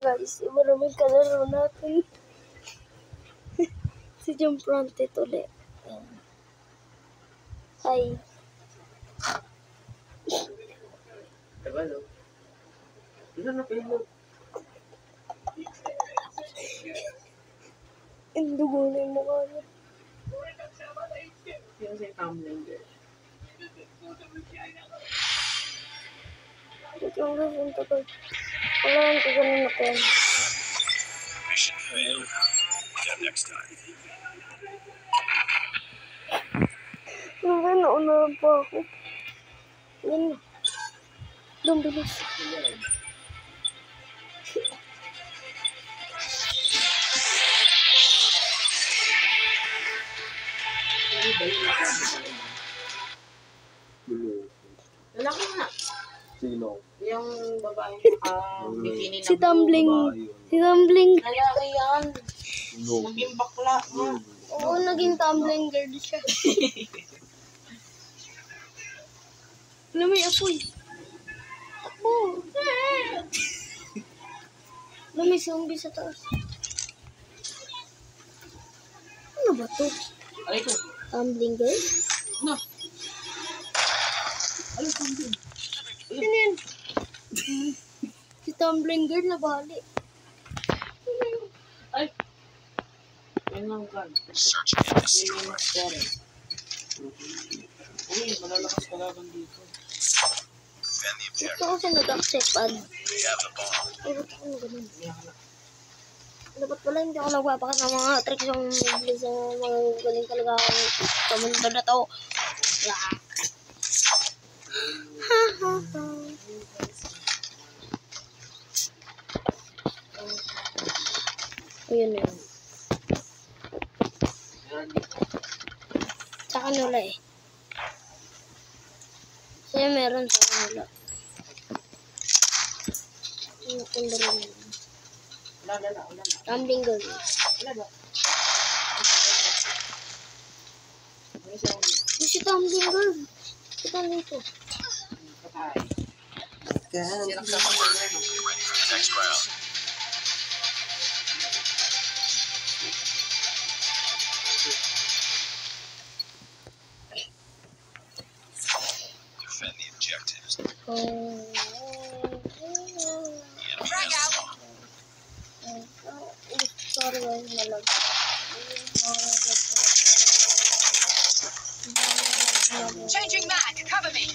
guys, maraming kalaro natin. Si Jump Fronted ulit. Hi. Diba, no? Ano na pinag? Ang dugo na yung mukha niya. Yung sa tumbling girl. Ito lang guys, ang tagal. Wala lang ko ganun na pen. Mission failed. Again next time. Ano ba, naunahan pa ako. Yan na. Doon, bilis. Lalaki nga. Sino? Yung babae bikini Si Tumbling. Si Tumbling. Lalaki yan. No. Naging bakla nga. Oo, naging tumbling girl siya. Alam mo yung apoy. Apo. Alam mo yung zombie sa taas. Ano ba to? Ay ko. Tumbling girl? No. Ay, tumbling. Ano yan? Si tumbling girl na bali. Ay. Yan lang kan. Search and destroy. Yun yung mas pere. Uy, malalakas ka laban dito. Defend the Ito objective. ako nag-accept pad. We have the bomb. Ay, ba't ako na ganun? Yan lang. Dapat pala hindi ako nagpapakas ng mga tricks yung mabilis ng mga galing talaga akong sa mundo na to. Yeah. Ha ha ha. Ayun na yun. Sa kanula eh. Kaya meron sa kanula. Yung kunda rin yun. Wala. Tumbling girl. Wala. Ano siya yung Yung si tumbling girl. Kita nito. patay? Sirak sa pagkakas. Ready for the next round. Defend the objectives. The enemy has the bomb. Sorry guys, malag. Changing mag, cover me.